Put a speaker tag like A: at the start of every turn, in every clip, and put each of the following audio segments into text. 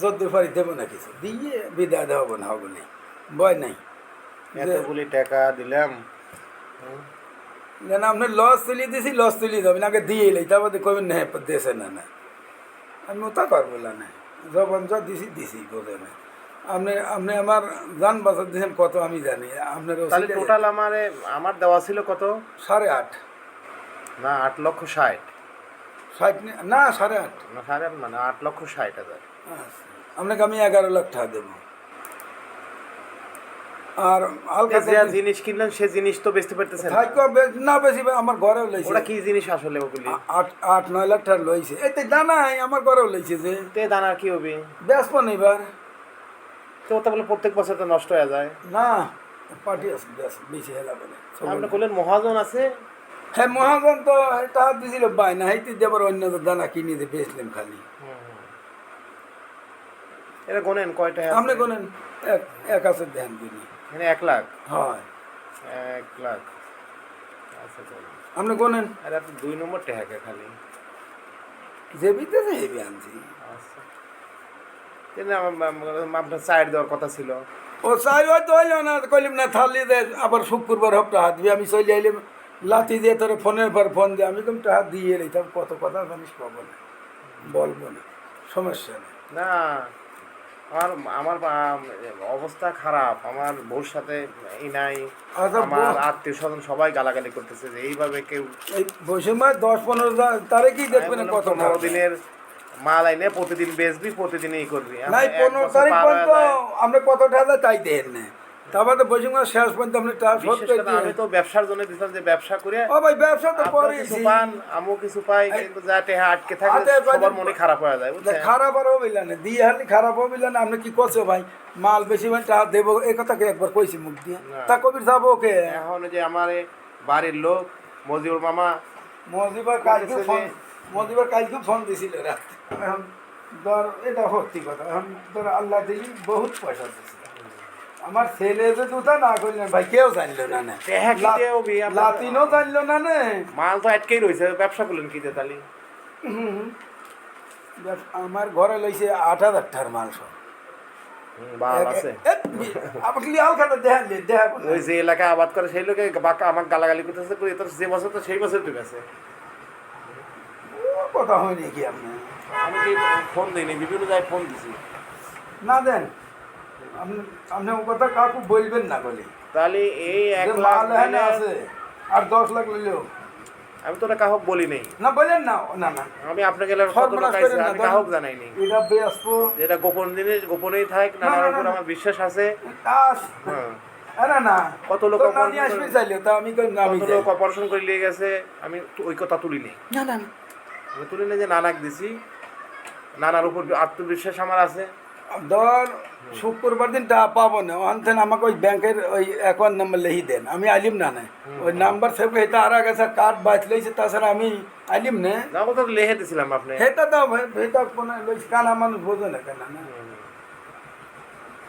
A: যদ্দূর পারি দেবো না কিছু দিয়ে বিদায় দেওয়াবো না হবো নেই ভয় নাই
B: এতগুলি টাকা দিলাম।
A: না আপনি লস তুলিয়ে দিয়েছি লস তুলিয়ে দেবেন আগে দিয়ে এলেই তারপর কবেন না দেশে না না আমি ওটা করবো না যখন যা দিছি দিছি বোঝে না আপনি আপনি আমার যান বাজার দিয়েছেন কত আমি জানি আপনার
B: তাহলে টোটাল আমার দেওয়া ছিল কত?
A: 8.5
B: না 8,60,000।
A: 60 না 8.5
B: না 8,500 মানে 8,60,000।
A: আচ্ছা আপনাকে আমি 11 লাখ টাকা দেবো আর হালকা
B: যে জিনিস কিনলেন সে জিনিস তো বেচতে পারতেছেন
A: না বেশি আমার ঘরেও লইছে
B: ওটা কি জিনিস আসলে ওগুলি?
A: 8-9 লাখ টাকা লইছে এতে দানাই আমার ঘরেও লইছে যে
B: তে দানার কি হবে?
A: বেসবো না এবার
B: তো ওটা বলে প্রত্যেক বছর তো নষ্ট হয়ে যায়।
A: না পার্টি আছে বেশি হেলা বলে
B: আপনি বললেন মহাজন আছে।
A: হ্যাঁ মহাজন তো টাকা দিয়েছিল বাই না হাইতে দেবার অন্য দানা কিনে দিয়ে বেচলাম খালি
B: এটা গোনেন কয়টা
A: আপনি গোনেন এক আছে ধ্যান দিনি
B: এখানে 1 লাখ
A: হয়
B: 1 লাখ। আচ্ছা চলো
A: আপনি গোনেন
B: আর আপনি 2 নম্বর টাকা খালি
A: যে বিতেছে হেবি আনছি
B: আচ্ছা কিন্তু আপনার সাইড দেওয়ার কথা ছিল।
A: ও চাই হয়তো হইলো না কইলাম না থালি দে আবার শুক্রবার হপ্তাহ হাত দিয়ে আমি চলে আইলাম লাঠি দিয়ে তোর ফোনের পর ফোন দিয়ে আমি কিন্তু হাত দিয়ে এলি তখন কত কথা জানিস পাবো না বলবো না সমস্যা নেই
B: না আমার আমার অবস্থা খারাপ, আমার বউর সাথে এই নাই, আমার আত্মীয় স্বজন সবাই গালাগালি করতেছে যে এইভাবে কেউ
A: এই বৈষম্য 10-15 তারিখই দেখবেন কত
B: দিনের মাল আইনে প্রতিদিন বেচবি প্রতিদিনই করবি।
A: নাই 15 তারিখ পর্যন্ত আমরা কত টাকা তাই দেন না তারপর তো বৈষম্য শেষ পর্যন্ত আপনি
B: আমি তো ব্যবসার জন্য দিতাম যে ব্যবসা করে
A: ও ভাই ব্যবসা তো করে
B: কিছু পান আমিও কিছু পাই কিন্তু যা টেহা আটকে থাকে সবার মনে খারাপ হয়ে যায় বুঝছেন।
A: খারাপ আর হবিল না দিয়ে হালি খারাপ হবিল না আপনি কি করছো ভাই মাল বেশি মানে টাকা দেবো এই কথা কে একবার কইছি মুখ দিয়ে তা কবির যাবো ওকে
B: এখন যে আমার বাড়ির লোক মজিবুর মামা
A: মজিবার কালকে ফোন দিছিল রাত এখন ধর এটা সত্যি কথা এখন ধর আল্লাহ দিলি বহুত পয়সা দিছে আমার ছেলে যে দুটা না করলেন ভাই কেউ জানলো না না লাতিনও জানলো না নে
B: মাল তো আটকেই রয়েছে ব্যবসা করলেন কি তালি
A: আমার ঘরে লইছে 8,000 টাকার মাল সব
B: ওই যে এলাকায় আবাদ করে সেই লোকে আমার গালাগালি করতেছে যে বছর তো সেই বছর ঠিক আছে
A: কথা হয়নি কি আপনি
B: আমি কি ফোন দিইনি বিভিন্ন জায়গায় ফোন দিছি
A: না দেন আপনি ও কথা কাকু বলবেন না বলে
B: তাহলে এই 1 লাখ
A: আছে আর 10 লাখ লইলেও
B: আমি তো কাহক বলি নাই
A: না বলেন না না না
B: আমি আপনাকে কত টাকা আছে আমি কাহক জানাই নাই
A: এটা বেসবো
B: যেটা গোপন জিনিস গোপনেই থাক না না উপর আমার বিশ্বাস আছে
A: না না
B: কত লোক
A: আপনি আসবে চাইলে তো আমি কই না আমি
B: কত লোক অপারেশন করে নিয়ে গেছে আমি ওই কথা তুলি নাই
A: না না
B: আমি তুলি নাই যে নানাক দিছি নানার উপর আত্মবিশ্বাস আমার আছে
A: ধর শুক্রবার দিন টাকা পাবো না ওখান আমাকে ওই ব্যাংকের ওই অ্যাকাউন্ট নাম্বার লিখি দেন আমি আইলিম না ওই নাম্বার সেভ এটা আর আগে স্যার কার্ড বাইচ লইছে তাছাড়া আমি আইলিম না
B: তো লিখে দিছিলাম আপনি
A: এটা তো এটা কোনো লইছে কানা মানুষ বোঝে না কেন না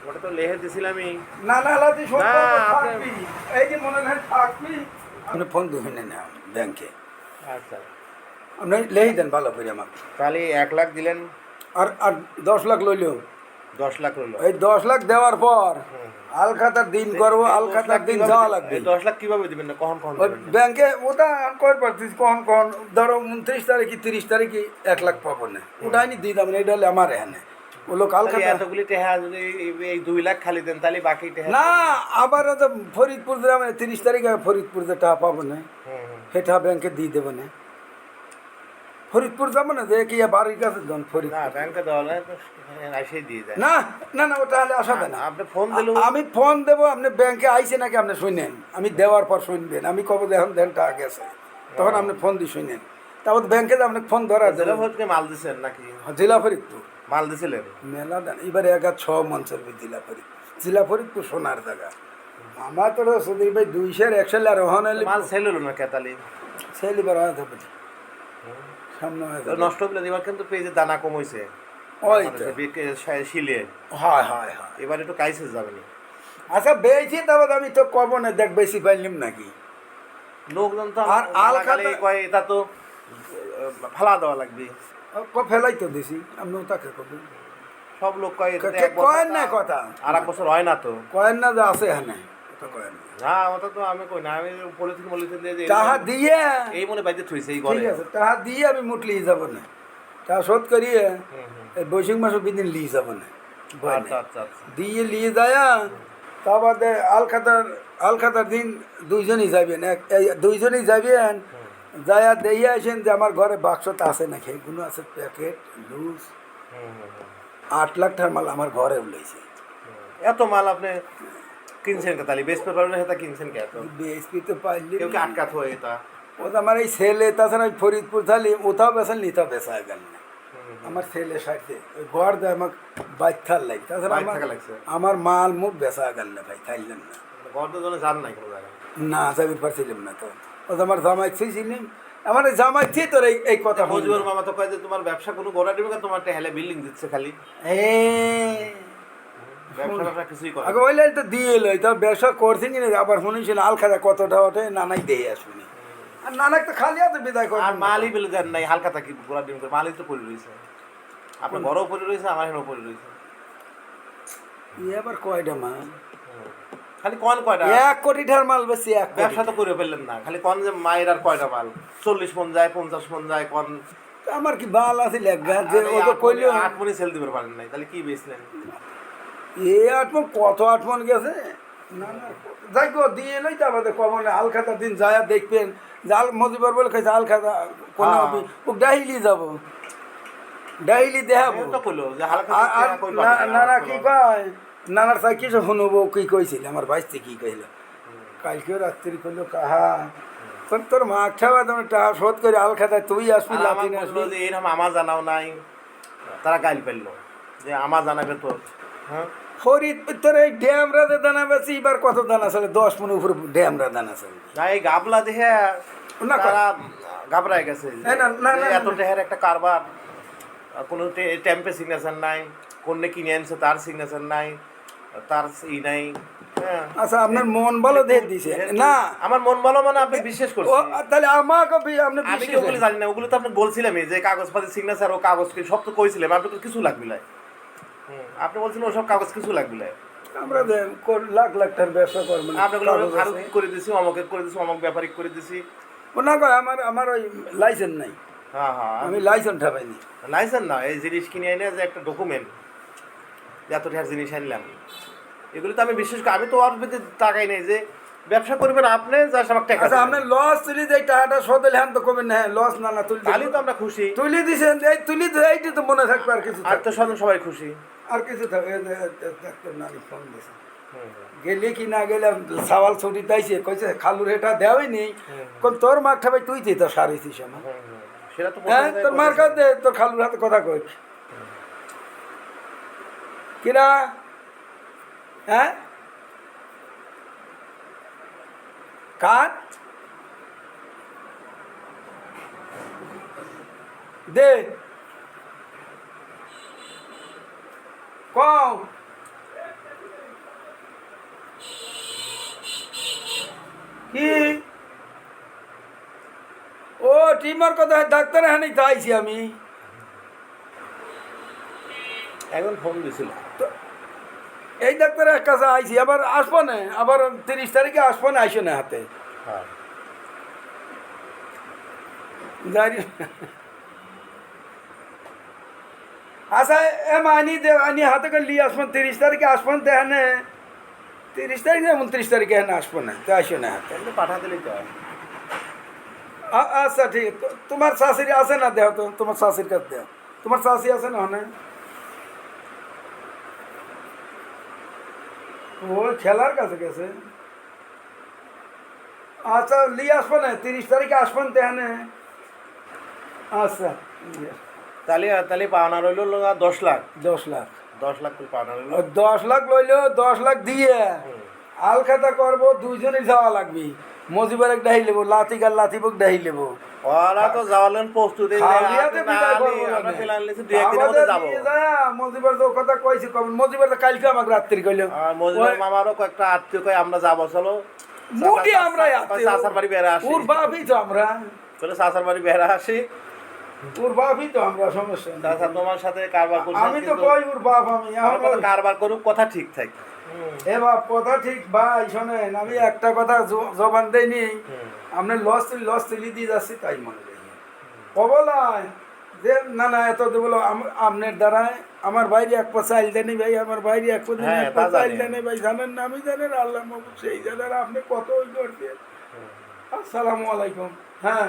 B: ওটা তো লিখে দিছিলামই
A: না না লাতি থাকবি এই যে মনে হয় থাকবি আপনি ফোন দিবেন না ব্যাংকে
B: আচ্ছা
A: আপনি লিখে দেন ভালো করে আমাকে
B: তাহলে 1 লাখ দিলেন
A: আর 10 লাখ লইলেও
B: 10 লাখ রইল
A: এই 10 লাখ দেওয়ার পর আলখাতার দিন করবো আলখাতার দিন যাওয়া লাগবে
B: 10 লাখ কিভাবে দিবেন না কখন
A: ব্যাংকে ওটা কয় পারছিস কখন ধরো 29 তারিখে 30 তারিখে 1 লাখ পাবো না ওটাই নি দিয়ে দেবেন এটা হলে আমার এখানে ও লোক আলখাতা
B: এতগুলি টাকা যদি এই 2 লাখ খালি দেন তাহলে বাকি টাকা
A: না আবার তো ফরিদপুর গ্রামে 30 তারিখে ফরিদপুর যে টাকা পাবো না সেটা ব্যাংকে দিয়ে দেবো না ফরিদপুর যাবো না যে কি বাড়ির কাছে যান ফরিদপুর
B: না ব্যাংকে দেওয়া এসে দিয়ে দেয়
A: না না না ওটা হলে আসবে না
B: আপনি ফোন দিল
A: আমি ফোন দেবো আপনি ব্যাংকে আইছে নাকি আপনি শুনেন আমি দেওয়ার পর শুনবেন আমি কবে দেখুন দেন টাকা গেছে তখন আপনি ফোন দিয়ে শুনেন তারপর ব্যাংকে আপনি ফোন ধরা
B: জেলা ফরিদপুর মাল দিচ্ছেন নাকি
A: জেলা ফরিদপুর
B: মাল দিছিলেন
A: মেলা দেন এবারে 6 মঞ্চের জেলা ফরিদপুর সোনার জায়গা আমার তো সুদীর ভাই 200 আর ওখানে
B: মাল সেল হলো না কেতালি
A: সেল এবার হয়ে যাবে সামনে
B: নষ্ট হলে এবার কিন্তু পেজে দানা কম হয়েছে
A: ওই
B: শিলে
A: হয় হয় হয়
B: এবার একটু কাইসে যাবে না
A: আচ্ছা বেশি তারপর আমি তো কব না দেখ বেশি পাইলাম নাকি
B: লোকজন তো
A: আর আলখাতা
B: কয় এটা তো ফালা দেওয়া লাগবে
A: ফেলাই তো দিছি আপনি তাকে করবেন
B: সব লোক কয় এটাতে এক
A: কয়েন
B: বছর
A: না কথা
B: আর এক বছর হয় না তো।
A: কয়েন না যে আছে হ্যাঁ এটা কয়েন না।
B: না ওটা তো আমি কই না, আমি পলিথিন মলিথিন দিয়ে যে
A: টাকা দিয়ে
B: এই মনে বাইতে থইছে এই ঘরে।
A: ঠিক আছে টাকা দিয়ে আমি মুঠ লিয়ে যাব না, টাকা শোধ করিয়ে এই বৈশাখ মাসে বিদিন লিয়ে যাব না, ভয়
B: আচ্ছা
A: নেই।
B: আচ্ছা আচ্ছা।
A: দিয়ে লিয়ে যায় তা বাদে আলখাতার দিন দুইজনই যাবেন, দুইজনই যাবেন যায়া দিয়ে আসেন যে আমার ঘরে বাক্সতে আছে নাকি, এগুলো আছে প্যাকেট লুজ 8 লাখ টাকার মাল আমার ঘরে উঠেছে।
B: এত মাল আপনি কিনছেন কে তাহলে বেশ পেপার না এটা কিনছেন কে এত?
A: বিএসপি তো পাইলি
B: কেউ কি আটকাত হয়ে এটা?
A: ও তো আমার এই ছেলে, তাছাড়া আমি ফরিদপুর থালি ওটাও বেসাল নিতাও বেসা গেল না। আমার ছেলে সাথে ওই ঘর দেয় আমাকে বাইক থাল লাগে, তাছাড়া
B: বাইক থাকা লাগছে।
A: আমার মাল মুখ বেসা গেল না ভাই, খাইলেন না
B: ঘর তো জন্য জান নাই কোনো জায়গায়।
A: না যাবি পারছিলাম না তো, ও তো আমার জামাই ছিলেন, আমার এই জামাই ছিল তোর এই কথা
B: মজুর মামা তো কয় যে তোমার ব্যবসা কোনো গড়া দিবে না, তোমার হেলে বিল্ডিং দিচ্ছে খালি, ব্যবসা কিছুই করে
A: আগে ওইলে তো দিয়ে এলো তো ব্যবসা করছি কিনা, আবার শুনেছিল আলখাতা কতটা ওঠে নানাই দিয়ে আসুনি, আর নানাক তো খালি হাতে বিদায় করে।
B: আর মালই বেলে দেন নাই, হালকা থাকি গোড়া ডিম করে মালই তো পড়ে রয়েছে, আপনার ঘরেও পড়ে রয়েছে, আমার হেনও পড়ে রয়েছে।
A: আবার কয়টা মাল
B: খালি কন কয়টা
A: 1 কোটি টাকার মাল বেশি, এক
B: ব্যবসা তো করে ফেললেন না, খালি কন যে মায়ের আর কয়টা মাল 40 মন যায় 50 মন যায় কন।
A: আমার কি বাল আছে লেগা যে ও তো কইলো
B: 8 মনে সেল দিতে পারেন নাই, তাহলে কি বেচলেন?
A: আটমন কত আটমন গেছে না না যাই গো দিয়ে এলোই তো আমাদের কমনে আলখাতার দিন যায় দেখবেন জাল মজিবর বলে খাইছে আলখাতা কোন ও ডাইলি যাব ডাইলি দেখাবো।
B: তো কইলো যে হালকা
A: আর নানা কি কয়, নানার সাই কিছু শুনবো কি কইছিল আমার ভাইতে কি কইল, কালকে রাত্রি কইলো কাহা তোর মাছ খাওয়া তোমার টাকা শোধ করে আলখাতা তুই আসবি লাতিন আসবি,
B: যে এরকম আমার জানাও নাই, তারা গাইল ফেললো যে আমার জানাবে তো। হ্যাঁ
A: ফরিদপুর তোর এই ড্যামরাতে দানা বেশি, এবার কত দানা চলে 10 মন উপরে ড্যামরা দানা চলে
B: না, এই গাবলা দেখে
A: না
B: তারা ঘাবড়ায় গেছে যে
A: না, না, না,
B: এত টেহের একটা কারবার, কোনো টেম্পে সিগনেচার নাই, কোনে কিনে আনছে তার সিগনেচার নাই, তার ই নাই। হ্যাঁ
A: আচ্ছা আপনার মন বলো দিয়ে দিছে না,
B: আমার মন বলো মানে আপনি বিশ্বাস
A: ও
B: করছেন?
A: তাহলে আমাকে আপনি
B: আমি কি ওগুলো জানি না, ওগুলো তো আপনি বলছিলামই যে কাগজপাতি সিগনেচার ও কাগজ সব তো কইছিলাম, আপনি তো কিছু লাগবে না। আপনি বলছিলেন ওসব কাগজ কিছু লাগবে না,
A: আমরা লাখ লাখ টাকার ব্যবসা করবো না,
B: আপনাগুলো আরো কি করে দিছি, অমকে করে দিছি, অমক ব্যাপারিক করে দিছি।
A: ও না কয় আমার ওই লাইসেন্স নাই,
B: হ্যাঁ হ্যাঁ
A: আমি লাইসেন্স ঠাপাইনি।
B: লাইসেন্স না, এই জিনিস কিনে এনে যে একটা ডকুমেন্ট এত টাকার জিনিস আনলাম, এগুলো তো আমি বিশেষ করে আমি তো ওর ভিতরে তাকাই নাই যে ব্যবসা করবেন আপনি জাস্ট আমার টাকা।
A: আচ্ছা আপনি লস তুলি যে টাকাটা সদলে হ্যান তো কবেন না লস না না তুলি
B: তাহলে তো আমরা খুশি,
A: তুলি দিছেন এই তুলি তো এইটি তো মনে থাকবে, আর কিছু
B: আর তো স্বজন সবাই খুশি।
A: আর কিছু থাকবে ডাক্তার নানি ফোন দিয়েছে গেলে কি না গেলে সওয়াল ছুটি তাইছে কইছে খালুর এটা দেওয়াই নেই, কোন তোর মার ঠাবাই তুই তো সারিছিস আমার,
B: সেটা তো
A: হ্যাঁ তোর মার কাছে তোর খালুর হাতে কথা কই কিরা হ্যাঁ কাট দে কও কি ও টিমার কথা ডাক্তার হানি তো আইছি আমি
B: এখন ফোন দিছিল,
A: এই ডাক্তারের কাছে আইছি, আবার আসবো না, আবার 30 তারিখে আসবো না, আইসো না হাতে
B: হ্যাঁ
A: জানি আচ্ছা এম আনি দে আনি হাতে করে লিয়ে আসবেন 30 তারিখে আসবেন দেখানে 30 তারিখে 29 তারিখে এখানে আসবো না তো আসো না হাতে
B: পাঠা দিলেই তো হয়।
A: আচ্ছা ঠিক তোমার শাশুড়ি আছে না দেহ তো তোমার শাশুড়ির কাছে দেহ, তোমার শাশি আছে না ওখানে ও খেলার কাছে গেছে, আচ্ছা লিয়ে আসবো না 30 তারিখে আসবেন দেখানে আচ্ছা
B: তাহলে তাহলে পাওনা রইল 10 লাখ
A: 10 লাখ
B: 10 লাখ করে পাওনা রইল।
A: 10 লাখ লইলেও 10 লাখ দিয়ে আলখাতা করবো, দুইজনই যাওয়া লাগবে, মজিবার এক ডাহি লেবো, লাতিক আর লাতিবক ডাহি লেবো,
B: ওরা তো যাওয়ালেন প্রস্তুতি
A: মজিবার তো কথা কইছি মজিবার তো কালকে আমাকে রাত্রি কইলো,
B: মজিবর মামারও কয়েকটা আত্মীয় কয় আমরা যাবো চলো,
A: মুটি আমরা
B: চাচার বাড়ি বেড়া আসি,
A: ওর বাপই তো আমরা
B: চলে চাচার বাড়ি বেড়া আসি,
A: ওর বাপই তো আমরা, সমস্যা নেই।
B: চাচা তোমার সাথে কারবার করছি
A: আমি তো কই ওর বাপ, আমি এখন
B: কারবার করুক, কথা ঠিক থাকে।
A: এ বাপ কথা ঠিক ভাই, শোনেন আমি একটা কথা জবান দেয়নি, আপনি লস তুলি দিয়ে যাচ্ছি তাই মনে করি কবলায় যে না না এত বলো আপনার দ্বারায় আমার বাইরে এক পা চাইল দেনি ভাই, আমার বাইরে এক পা
B: হ্যাঁ,
A: এক পা
B: তা
A: চাইল
B: জানি।
A: দেনি ভাই, জানেন না আমি জানেন আল্লাহ মাহবুব সেই জানেন আপনি কত ওই করছেন। আসসালামু আলাইকুম। হ্যাঁ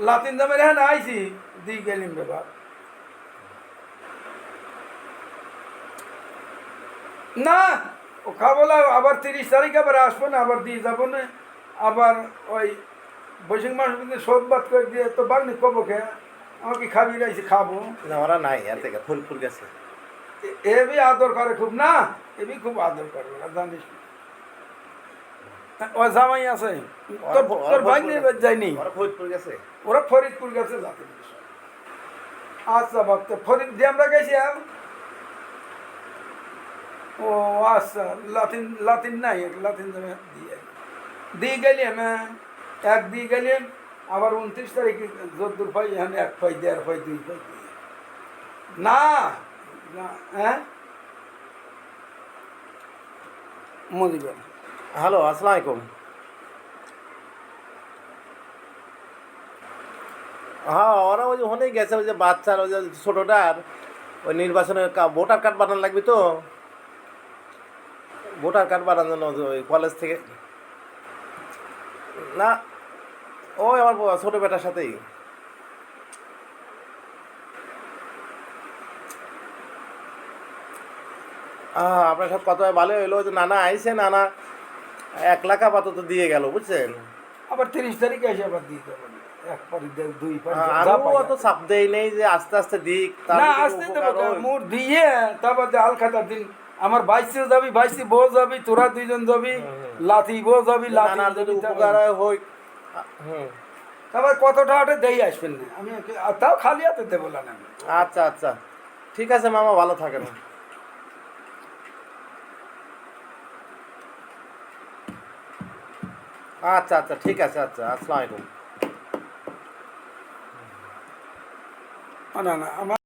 A: লাতিন দামের হ্যাঁ আইছি দিয়ে গেলিম ব্যাপার না ও খাবো না, আবার 30 তারিখ আবার আসবো না, আবার দিয়ে যাবো না, আবার ওই বৈশাখ মাস কিন্তু সোদবাদ করে দিয়ে তো বাগনি কবো কে আমাকে খাবি রাইছে খাবো।
B: না ওরা নাই আর থেকে ফুলপুর গেছে।
A: এবি আদর করে খুব না, এবি খুব আদর করে ওরা জানিস ও জামাই আছে তোর ভাই নিয়ে যায়নি,
B: ওরা ফরিদপুর গেছে।
A: ওরা ফরিদপুর গেছে লাতিন। আচ্ছা ভাবতে ফরিদ দিয়ে আমরা গেছি। ও আচ্ছা লাতিন লাতিন নাই, লাতিন দিয়ে গেলি আমি এক দিয়ে গেলাম, আবার 29 তারিখে যদ্দুর পাই এখানে 1 পাই 1.5 পাই 2 পাই দিয়ে না হ্যাঁ মদিবেন।
B: হ্যালো, আসসালামু আলাইকুম। হ্যাঁ ওরা ওই যে ওখানেই গেছে, ওই যে বাচ্চার ওই যে ছোটোটার ওই নির্বাচনের ভোটার কার্ড বানানো লাগবে তো, ভোটার কার্ড বানানোর জন্য ওই কলেজ থেকে। না ওই আমার ছোটো বেটার সাথেই। আপনার সাথে কত ভালো হইলো যে নানা আইসে, নানা 1 লাখ আপাতত দিয়ে গেল বুঝছেন।
A: আবার 30 তারিখে এসে আবার দিয়ে দেবেন, 1 পারি 2 পারি
B: আমিও অত চাপ দেই নেই যে আস্তে আস্তে দিক, তার
A: না
B: একটু
A: আসতে
B: উপকার
A: দেবো
B: হোক।
A: মোর দিয়ে তারপর যে আল খাতার দিন আমার বাইশে যাবি, বাইশে বউ যাবি, তোরা 2 জন যাবি, লাথি বউ যাবি, লাথি
B: নানার যদি উপকার হয় হুম।
A: তারপর কতটা ওটা দেই আসবেন না, আমি তাও খালি হাতে দেবো না আমি।
B: আচ্ছা আচ্ছা ঠিক আছে মামা, ভালো থাকেন। আচ্ছা আচ্ছা ঠিক আছে, আচ্ছা আসসালামু আলাইকুম।
A: না না আমার